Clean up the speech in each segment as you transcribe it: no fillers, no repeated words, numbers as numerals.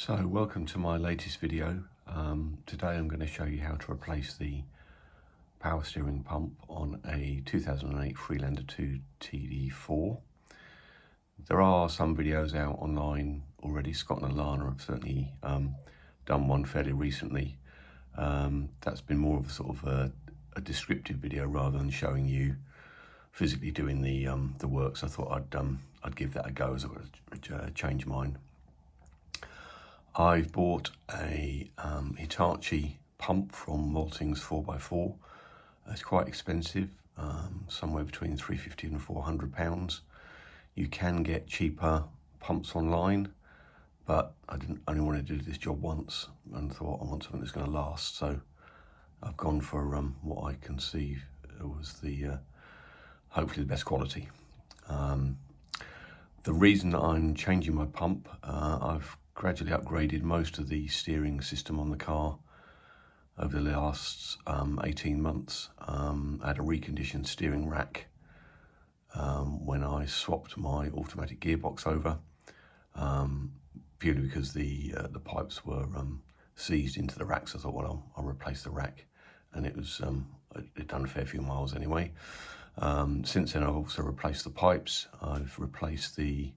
So welcome to my latest video. Today I'm going to show you how to replace the power steering pump on a 2008 Freelander 2 TD4. There are some videos out online already. Scott and Alana have certainly done one fairly recently. That's been more of a sort of a descriptive video rather than showing you physically doing the work. So I thought I'd give that a go as I change mine. I've bought a Hitachi pump from Malting's 4x4. It's quite expensive, somewhere between £350 and £400. You can get cheaper pumps online, but I only want to do this job once and thought I want something that's going to last. So I've gone for what I conceive was the hopefully the best quality. The reason that I'm changing my pump, I've gradually upgraded most of the steering system on the car over the last 18 months. I had a reconditioned steering rack when I swapped my automatic gearbox over, purely because the pipes were seized into the rack. So I thought, well, I'll replace the rack, and it was it'd done a fair few miles anyway. Since then, I've also replaced the pipes. I've replaced the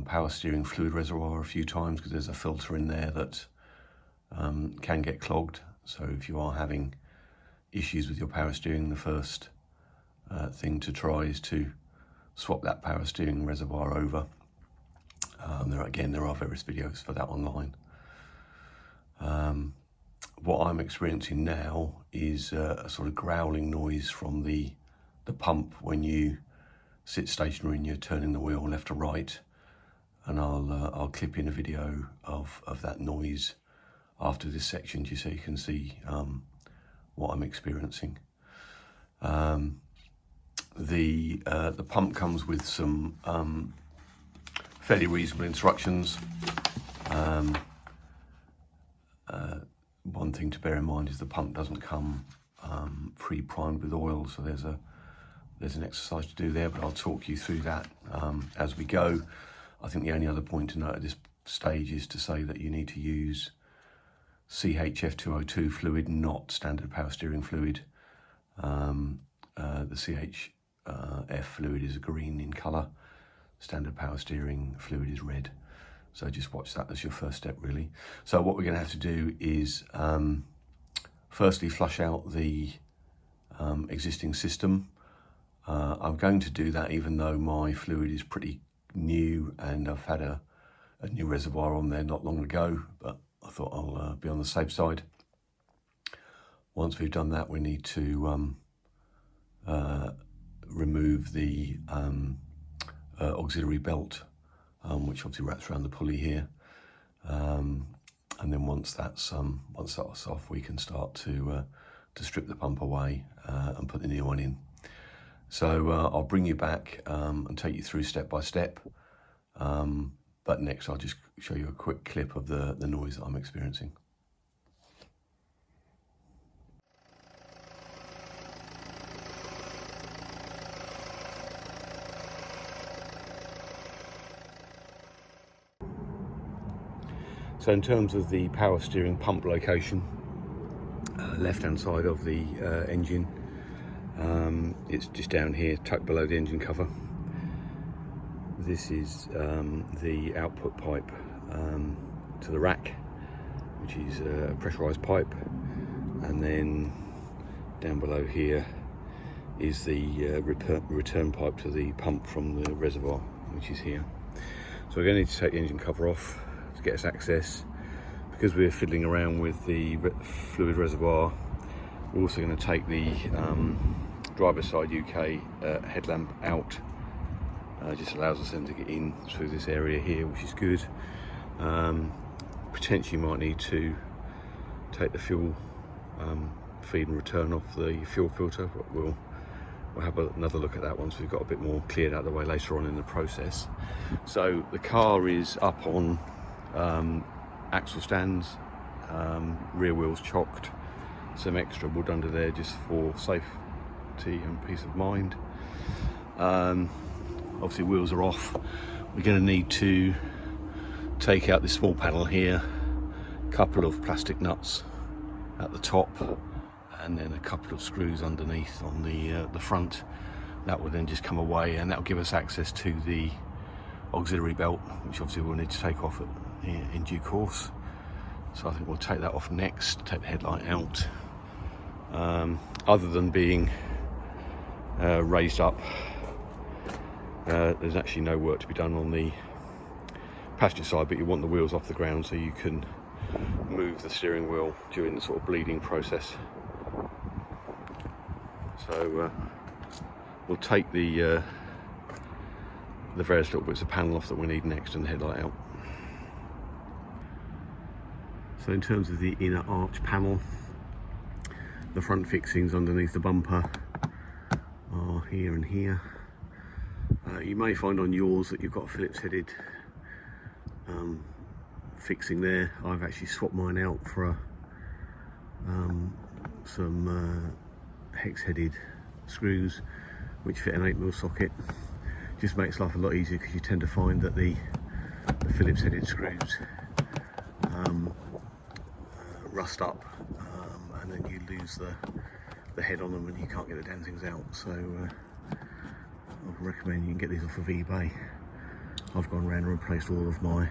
power steering fluid reservoir a few times because there's a filter in there that can get clogged. So if you are having issues with your power steering, the first thing to try is to swap that power steering reservoir over. There are various videos for that online. What I'm experiencing now is a sort of growling noise from the pump when you sit stationary and you're turning the wheel left to right. And I'll clip in a video of that noise after this section just so you can see what I'm experiencing. The pump comes with some fairly reasonable instructions. One thing to bear in mind is the pump doesn't come pre-primed with oil, so there's an exercise to do there, but I'll talk you through that as we go. I think the only other point to note at this stage is to say that you need to use CHF202 fluid, not standard power steering fluid. The CHF fluid is green in colour, standard power steering fluid is red. So just watch that as your first step, really. So what we're going to have to do is firstly flush out the existing system. I'm going to do that even though my fluid is pretty new and I've had a new reservoir on there not long ago, but I thought I'll be on the safe side. Once we've done that, we need to remove the auxiliary belt, which obviously wraps around the pulley here, and then once that's off, we can start to strip the pump away and put the new one in. So I'll bring you back and take you through step by step, but next I'll just show you a quick clip of the noise that I'm experiencing. So in terms of the power steering pump location, left hand side of the engine, it's just down here, tucked below the engine cover. This is the output pipe to the rack, which is a pressurized pipe, and then down below here is the return pipe to the pump from the reservoir, which is here. So we're going to need to take the engine cover off to get us access. Because we're fiddling around with the fluid reservoir, we're also going to take the driver's side UK headlamp out. Just allows us then to get in through this area here, which is good. Potentially might need to take the fuel feed and return off the fuel filter, but we'll have another look at that once we've got a bit more cleared out of the way later on in the process. So the car is up on axle stands, rear wheels chocked, some extra wood under there just for safety and peace of mind. Obviously wheels are off. We're going to need to take out this small panel here, a couple of plastic nuts at the top, and then a couple of screws underneath on the front. That will then just come away, and that will give us access to the auxiliary belt, which obviously we'll need to take off in due course. So I think we'll take that off next, take the headlight out. Other than being raised up, there's actually no work to be done on the passenger side, but you want the wheels off the ground so you can move the steering wheel during the sort of bleeding process. So we'll take the various little bits of panel off that we need next and the headlight out. So in terms of the inner arch panel, the front fixings underneath the bumper are here and here. You may find on yours that you've got a Phillips headed fixing there. I've actually swapped mine out for some hex headed screws which fit an 8mm socket. Just makes life a lot easier because you tend to find that the Phillips headed screws rust up, and then you lose the head on them and you can't get the damn things out. So I recommend you can get these off of eBay. I've gone around and replaced all of my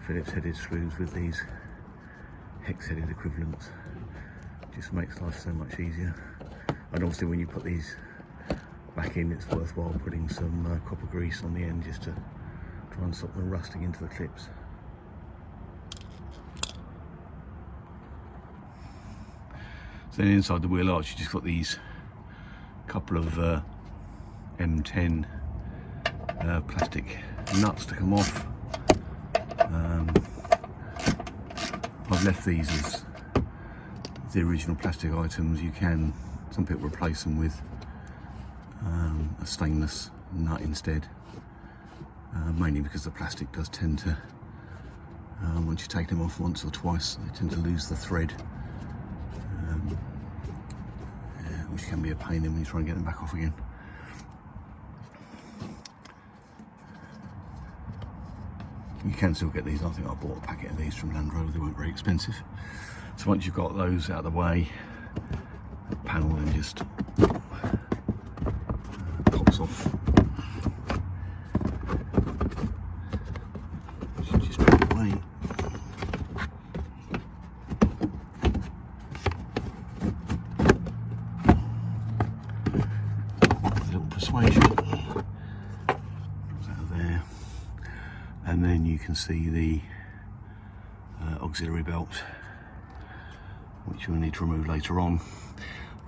Phillips headed screws with these hex headed equivalents. Just makes life so much easier. And obviously when you put these back in, it's worthwhile putting some copper grease on the end just to try and stop them rusting into the clips. So then inside the wheel arch, you just got these couple of M10 plastic nuts to come off. I've left these as the original plastic items. You can, some people replace them with a stainless nut instead, mainly because the plastic does tend to, once you take them off once or twice, they tend to lose the thread, which can be a pain when you try and get them back off again. You can still get these. I think I bought a packet of these from Land Rover, they weren't very expensive. So once you've got those out of the way, the panel then just pops off. Just put it away. A little persuasion. Drops out of there. And then you can see the auxiliary belt, which we'll need to remove later on.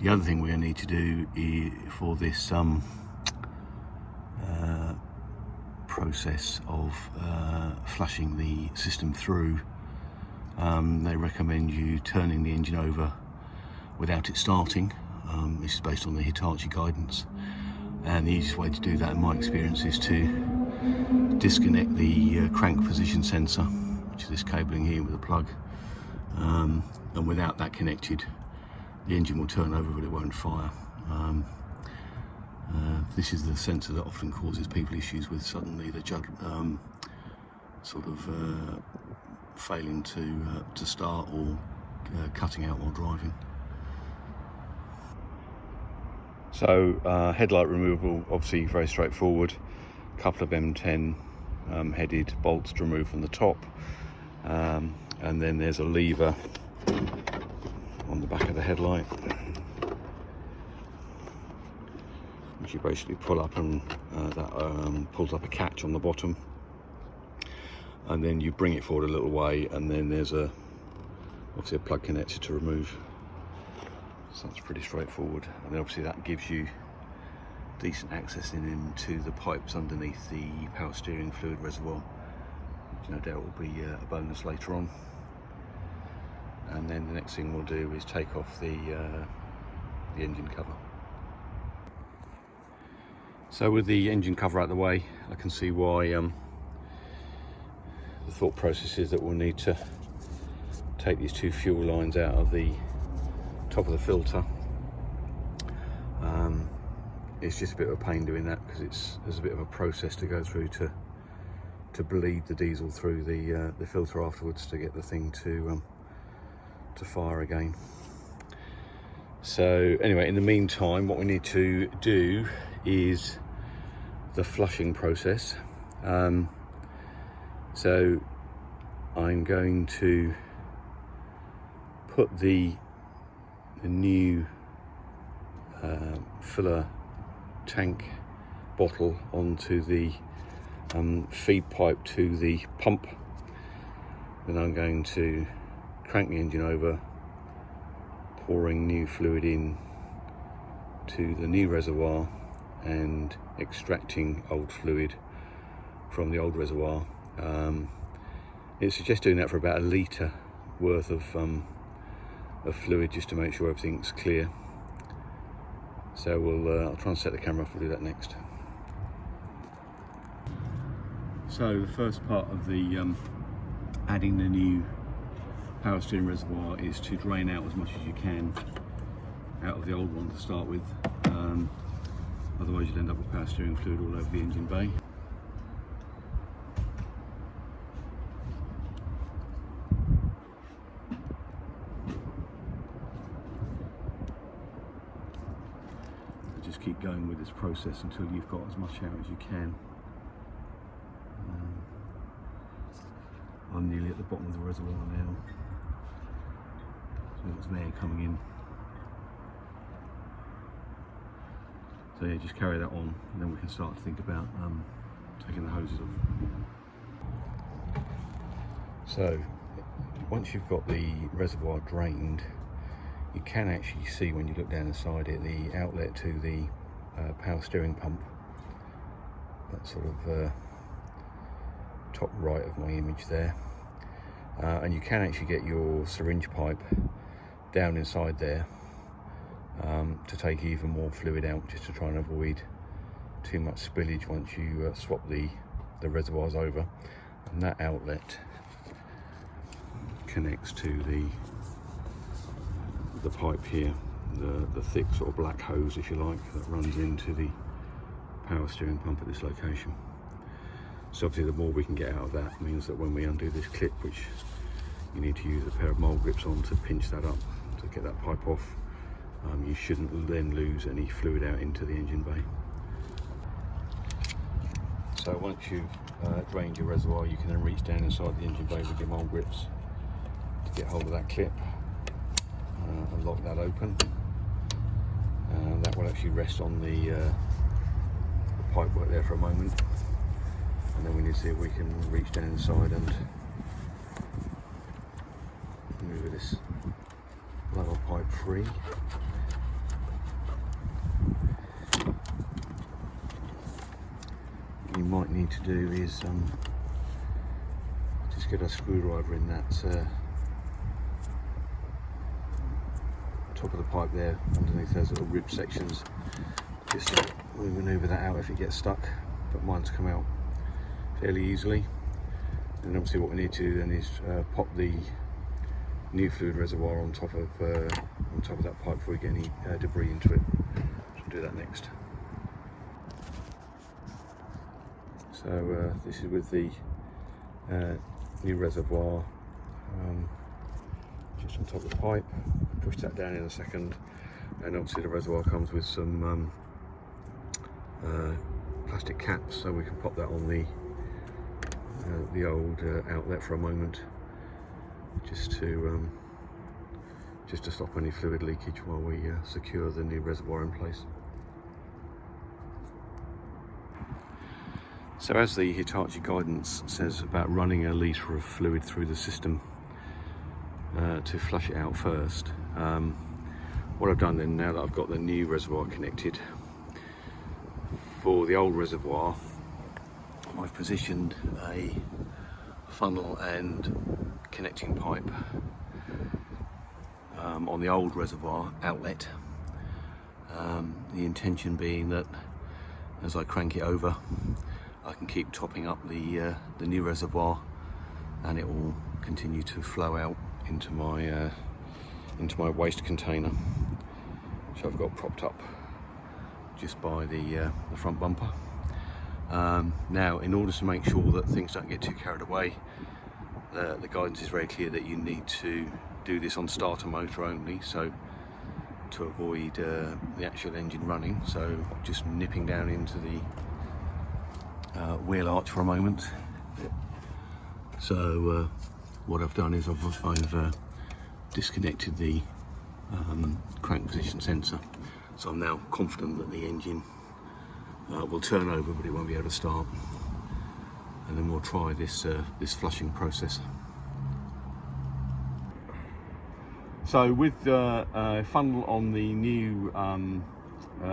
The other thing we'll need to do is, for this process of flushing the system through, they recommend you turning the engine over without it starting. This is based on the Hitachi guidance, and the easiest way to do that in my experience is to disconnect the crank position sensor, which is this cabling here with a plug, and without that connected, the engine will turn over but it won't fire. This is the sensor that often causes people issues with suddenly the jug failing to start or cutting out while driving. So headlight removal, obviously very straightforward. A couple of M10 headed bolts to remove from the top, and then there's a lever on the back of the headlight, which you basically pull up, and that pulls up a catch on the bottom, and then you bring it forward a little way, and then there's obviously a plug connector to remove. So that's pretty straightforward, and then obviously that gives you decent access into the pipes underneath the power steering fluid reservoir, which no doubt will be a bonus later on. And then the next thing we'll do is take off the engine cover. So with the engine cover out of the way, I can see why the thought process is that we'll need to take these two fuel lines out of the top of the filter. It's just a bit of a pain doing that because there's a bit of a process to go through to bleed the diesel through the filter afterwards to get the thing to fire again. So anyway, in the meantime, what we need to do is the flushing process. So I'm going to put the new filler tank bottle onto the feed pipe to the pump. Then I'm going to crank the engine over, pouring new fluid in to the new reservoir and extracting old fluid from the old reservoir. It suggests doing that for about 1 litre worth of fluid, just to make sure everything's clear. So I'll try and set the camera up. We'll do that next. So the first part of the adding the new power steering reservoir is to drain out as much as you can out of the old one to start with. Otherwise you'll end up with power steering fluid all over the engine bay. Just keep going with this process until you've got as much out as you can. I'm nearly at the bottom of the reservoir now, so there's air coming in. So yeah, just carry that on, and then we can start to think about taking the hoses off. So once you've got the reservoir drained, you can actually see, when you look down inside it, the outlet to the power steering pump. That sort of top right of my image there. And you can actually get your syringe pipe down inside there to take even more fluid out, just to try and avoid too much spillage once you swap the reservoirs over. And that outlet connects to the pipe here, the thick sort of black hose, if you like, that runs into the power steering pump at this location. So obviously the more we can get out of that means that when we undo this clip, which you need to use a pair of mole grips on to pinch that up to get that pipe off, you shouldn't then lose any fluid out into the engine bay. So once you've drained your reservoir, you can then reach down inside the engine bay with your mole grips to get hold of that clip and lock that open. That will actually rest on the pipe work there for a moment, and then we need to see if we can reach down inside and move this lower pipe free. What you might need to do is just get a screwdriver in that top of the pipe there, underneath those little rib sections, just to maneuver that out if it gets stuck, but mine's come out fairly easily. And obviously what we need to do then is pop the new fluid reservoir on top of that pipe before we get any debris into it. So we'll do that next. So this is with the new reservoir just on top of the pipe. Push that down in a second, and obviously the reservoir comes with some plastic caps, so we can pop that on the old outlet for a moment, just to stop any fluid leakage while we secure the new reservoir in place. So as the Hitachi guidance says about running 1 litre of fluid through the system to flush it out first, what I've done then, now that I've got the new reservoir connected, for the old reservoir I've positioned a funnel and connecting pipe on the old reservoir outlet, the intention being that as I crank it over I can keep topping up the new reservoir, and it will continue to flow out into my waste container, which I've got propped up just by the front bumper. Now, in order to make sure that things don't get too carried away, the guidance is very clear that you need to do this on starter motor only, so to avoid the actual engine running. So just nipping down into the wheel arch for a moment. So what I've done is I've disconnected the crank position sensor, so I'm now confident that the engine will turn over, but it won't be able to start. And then we'll try this this flushing process. So with the funnel on the new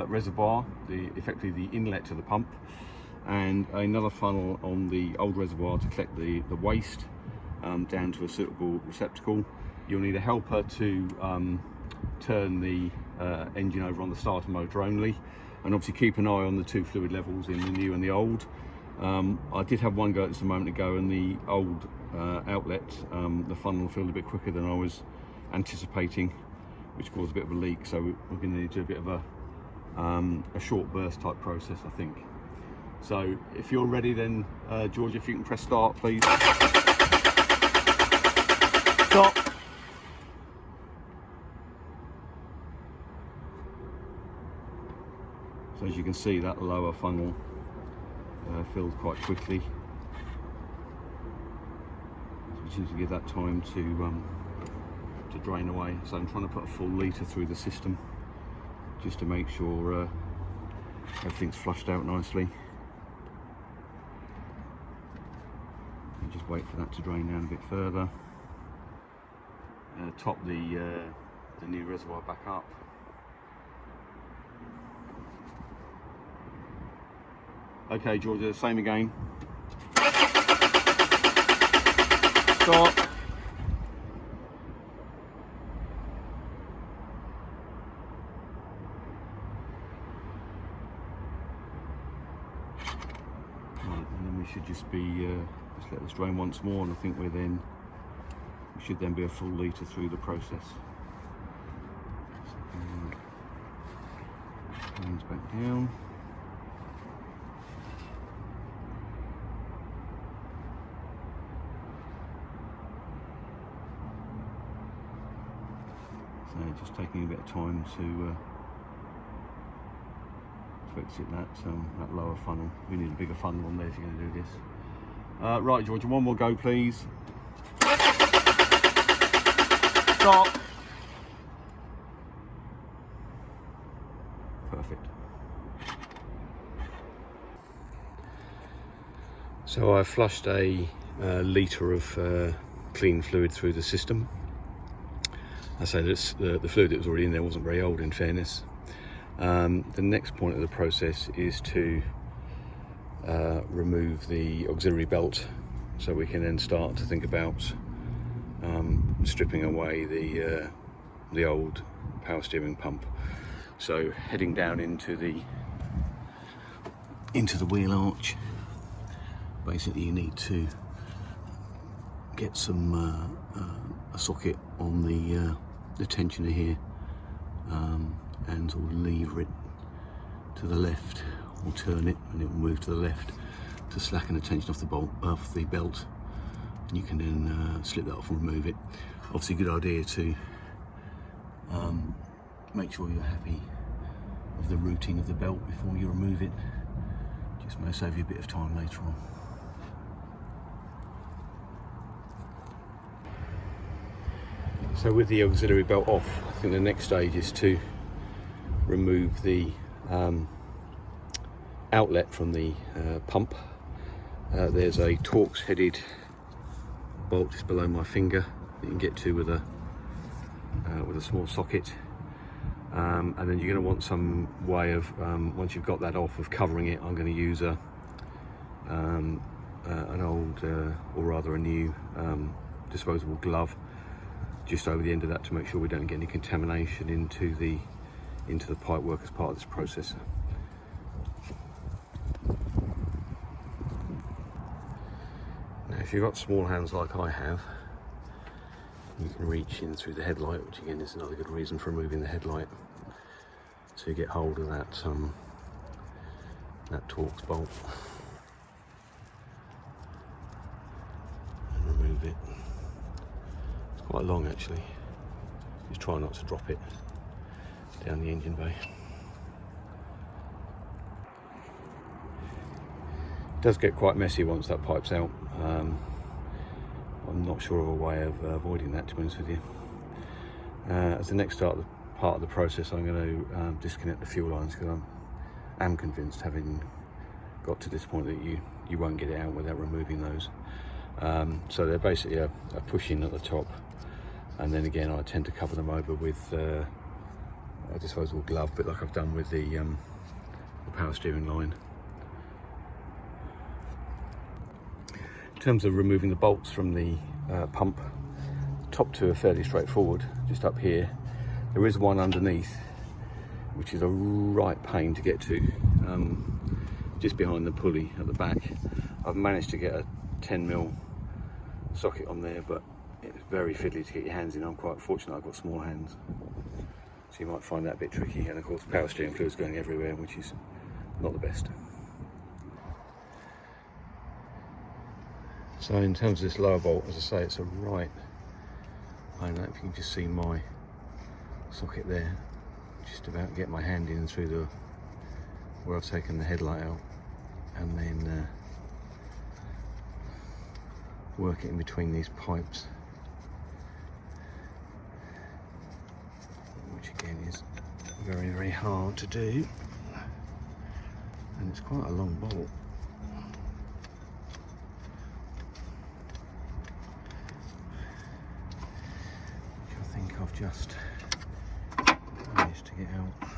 reservoir, effectively the inlet to the pump, and another funnel on the old reservoir to collect the waste down to a suitable receptacle, you'll need a helper to turn the engine over on the starter motor only, and obviously keep an eye on the two fluid levels in the new and the old. I did have one go at this a moment ago, and the old outlet, the funnel filled a bit quicker than I was anticipating, which caused a bit of a leak. So we're going to need to do a bit of a short burst type process, I think. So if you're ready, then George, if you can press start, please. Stop. So as you can see, that lower funnel filled quite quickly. So we just need to give that time to drain away. So I'm trying to put a full litre through the system just to make sure everything's flushed out nicely. And just wait for that to drain down a bit further. Top the new reservoir back up. Okay, Georgia, same again. Stop. Right, and then we should just let this drain once more, and I think we should then be a full litre through the process. So, drains back down. So just taking a bit of time to exit that lower funnel. We need a bigger funnel on there if you're going to do this. Right, Georgia, one more go, please. Stop. Perfect. So I flushed a litre of clean fluid through the system. I say this, the fluid that was already in there wasn't very old, in fairness. The next point of the process is to remove the auxiliary belt, so we can then start to think about stripping away the old power steering pump. So heading down into the wheel arch, basically you need to get some a socket on the tensioner here, and sort of lever it to the left, or turn it and it will move to the left to slacken the tension off the belt, and you can then slip that off and remove it. Obviously a good idea to make sure you're happy of the routing of the belt before you remove it. Just may save you a bit of time later on. So with the auxiliary belt off, I think the next stage is to remove the outlet from the pump. There's a Torx headed bolt just below my finger that you can get to with a small socket, and then you're going to want some way of, once you've got that off, of covering it. I'm going to use an old, or rather a new disposable glove just over the end of that to make sure we don't get any contamination into the pipework as part of this process. Now, if you've got small hands like I have, you can reach in through the headlight, which again is another good reason for removing the headlight, to get hold of that Torx bolt. of it. It's quite long actually. Just try not to drop it down the engine bay. It does get quite messy once that pipe's out. I'm not sure of a way of avoiding that, to be honest with you. As the next part of the process, I'm going to disconnect the fuel lines, because I am convinced, having got to this point, that you won't get it out without removing those. So they're basically a push-in at the top, and then again I tend to cover them over with a disposable glove, a bit like I've done with the power steering line. In terms of removing the bolts from the pump, top two are fairly straightforward. Just up here, there is one underneath, which is a right pain to get to, just behind the pulley at the back. I've managed to get a 10mm socket on there, but it's very fiddly to get your hands in. I'm quite fortunate I've got small hands, so you might find that a bit tricky. And of course, power steering fluid's going everywhere, which is not the best. So in terms of this lower bolt, as I say, it's a right, I don't know if you can just see my socket there, just about to get my hand in through where I've taken the headlight out, and then work it in between these pipes, which again is very, very hard to do, and it's quite a long bolt. Which I think I've just managed to get out.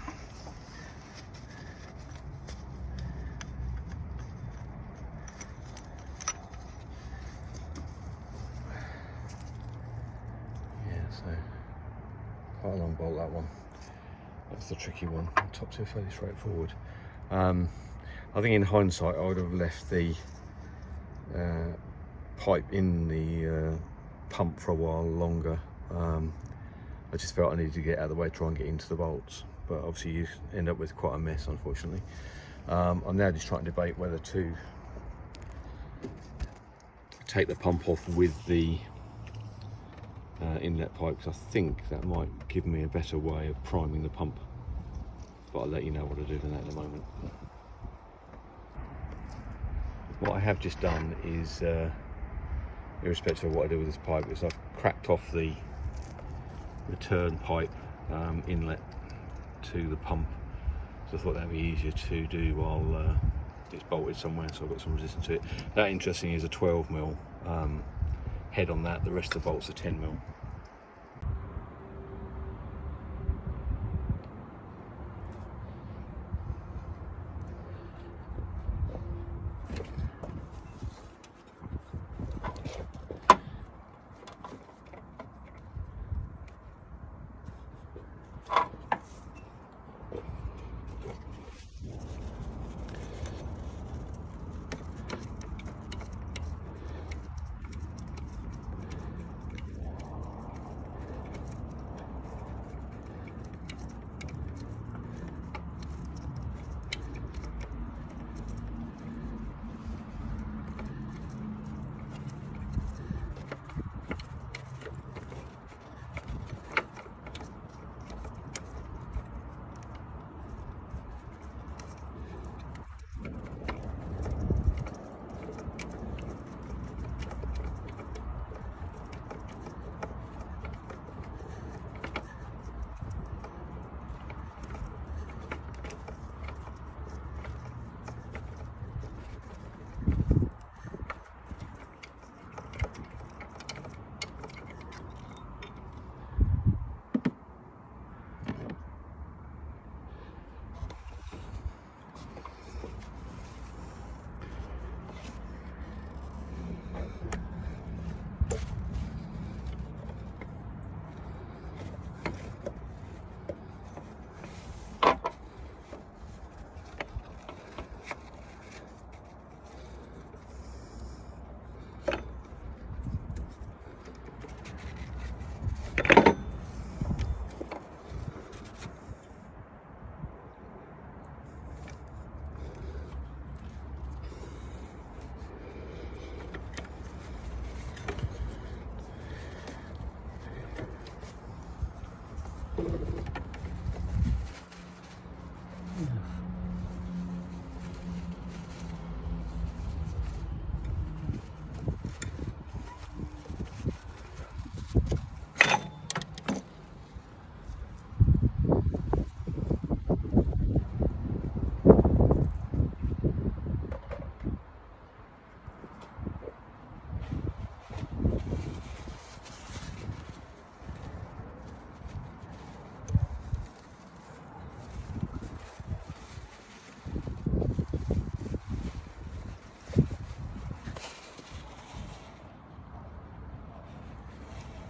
Quite a long bolt, that one. That's the tricky one. The top two are fairly straightforward. I think in hindsight I would have left the pipe in the pump for a while longer. I just felt I needed to get out of the way, try and get into the bolts, but obviously you end up with quite a mess, unfortunately. I'm now just trying to debate whether to take the pump off with the inlet pipe, because I think that might give me a better way of priming the pump, but I'll let you know what I do with that in a moment. What I have just done is, irrespective of what I do with this pipe, is I've cracked off the return pipe inlet to the pump, so I thought that would be easier to do while it's bolted somewhere, so I've got some resistance to it. That, interesting, is a 12mm head on that. The rest of the bolts are 10mm.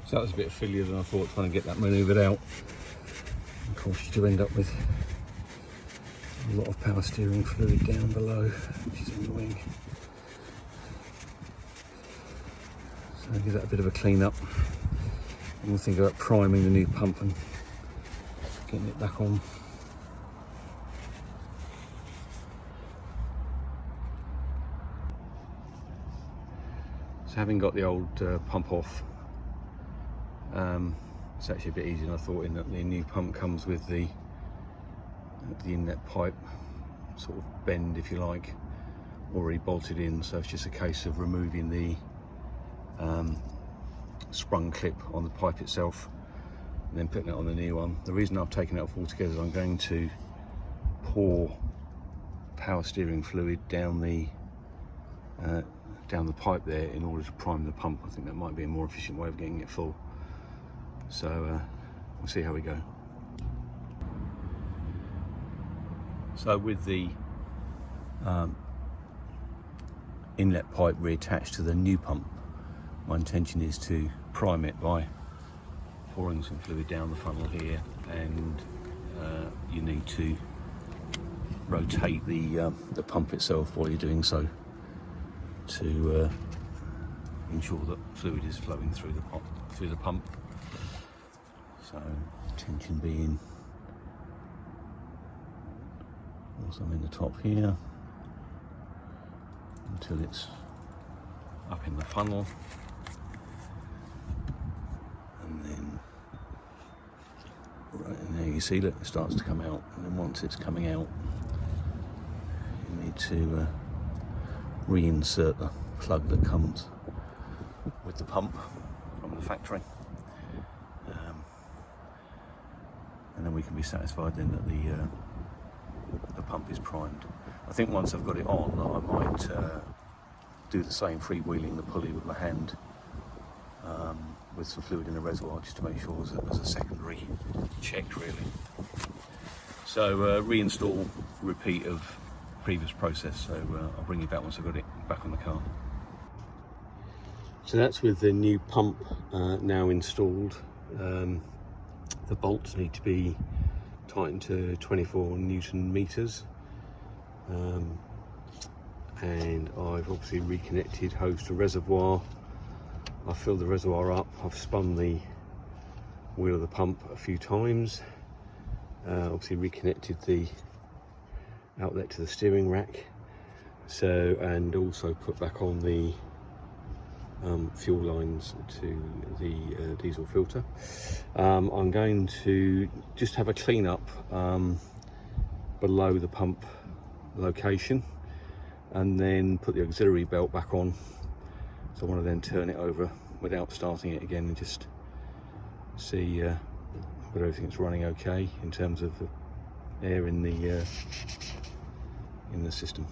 So that was a bit failure than I thought, trying to get that manoeuvred out. Of course you do end up with a lot of power steering fluid down below, which is annoying. So give that a bit of a clean up. And we'll think about priming the new pump and getting it back on. So having got the old pump off, it's actually a bit easier than I thought, in that the new pump comes with the inlet pipe sort of bend, if you like, already bolted in, so it's just a case of removing the sprung clip on the pipe itself and then putting it on the new one. The reason I've taken it off altogether is I'm going to pour power steering fluid down the pipe there in order to prime the pump. I think that might be a more efficient way of getting it full. So we'll see how we go. So with the inlet pipe reattached to the new pump, my intention is to prime it by pouring some fluid down the funnel here, and you need to rotate the pump itself while you're doing so to ensure that fluid is flowing through the pump. So tension being also in the top here until it's up in the funnel, and then right in there you see that it starts to come out, and then once it's coming out you need to reinsert the plug that comes with the pump from the factory, and then we can be satisfied then that the pump is primed. I think once I've got it on, I might do the same, freewheeling the pulley with my hand with some fluid in the reservoir, just to make sure as a secondary check really. So reinstall, repeat of previous process. So I'll bring you back once I've got it back on the car. So that's with the new pump now installed. The bolts need to be tightened to 24 Newton meters, and I've obviously reconnected hose to reservoir. I've filled the reservoir up. I've spun the wheel of the pump a few times. Obviously reconnected the outlet to the steering rack. So, and also put back on the fuel lines to the diesel filter. I'm going to just have a clean up below the pump location, and then put the auxiliary belt back on. So I want to then turn it over without starting it again and just see whether everything's running okay in terms of the air in the system.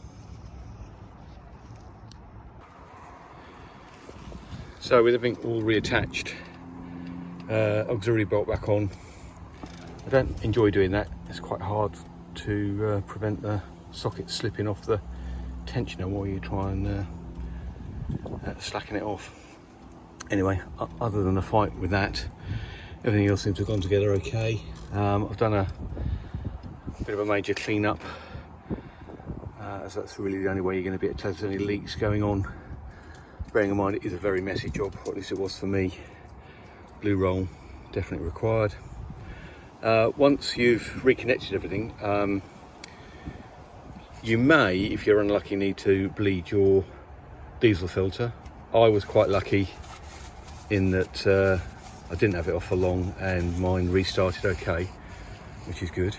So with everything all reattached, auxiliary belt back on. I don't enjoy doing that. It's quite hard to prevent the socket slipping off the tensioner while you try and slacken it off. Anyway, other than a fight with that, everything else seems to have gone together okay. I've done a bit of a major clean up, as that's really the only way you're going to be able to tell if there's any leaks going on. Bearing in mind it is a very messy job, or at least it was for me. Blue roll definitely required. Once you've reconnected everything, you may, if you're unlucky, need to bleed your diesel filter. I was quite lucky in that I didn't have it off for long and mine restarted okay, which is good.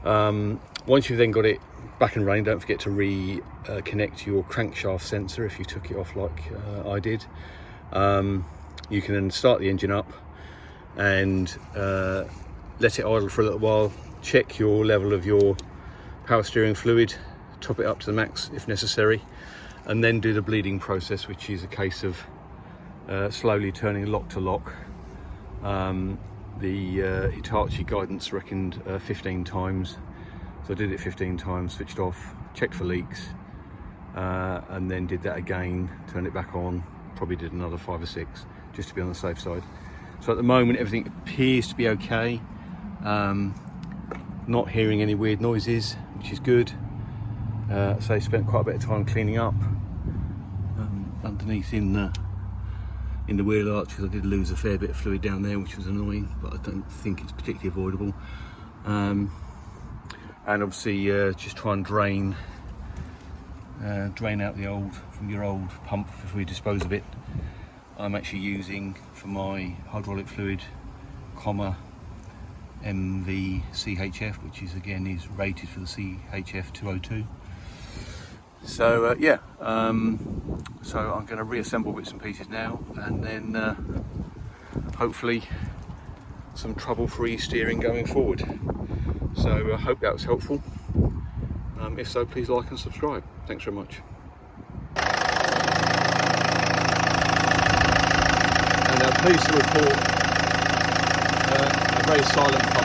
Once you've then got it back and running, don't forget to reconnect your crankshaft sensor if you took it off like I did. You can then start the engine up and let it idle for a little while, check your level of your power steering fluid, top it up to the max if necessary, and then do the bleeding process, which is a case of slowly turning lock to lock. The Hitachi guidance reckoned 15 times, so I did it 15 times, switched off, checked for leaks, and then did that again, turned it back on, probably did another 5 or 6, just to be on the safe side. So at the moment everything appears to be okay. Not hearing any weird noises, which is good. So I spent quite a bit of time cleaning up underneath in the wheel arch, because I did lose a fair bit of fluid down there, which was annoying, but I don't think it's particularly avoidable. And obviously just try and drain out the old, from your old pump before you dispose of it. I'm actually using for my hydraulic fluid MV CHF, which is again is rated for the CHF 202. So yeah, so I'm going to reassemble bits and pieces now, and then hopefully some trouble-free steering going forward. So I hope that was helpful. If so, please like and subscribe. Thanks very much. And pleased to report a very silent pump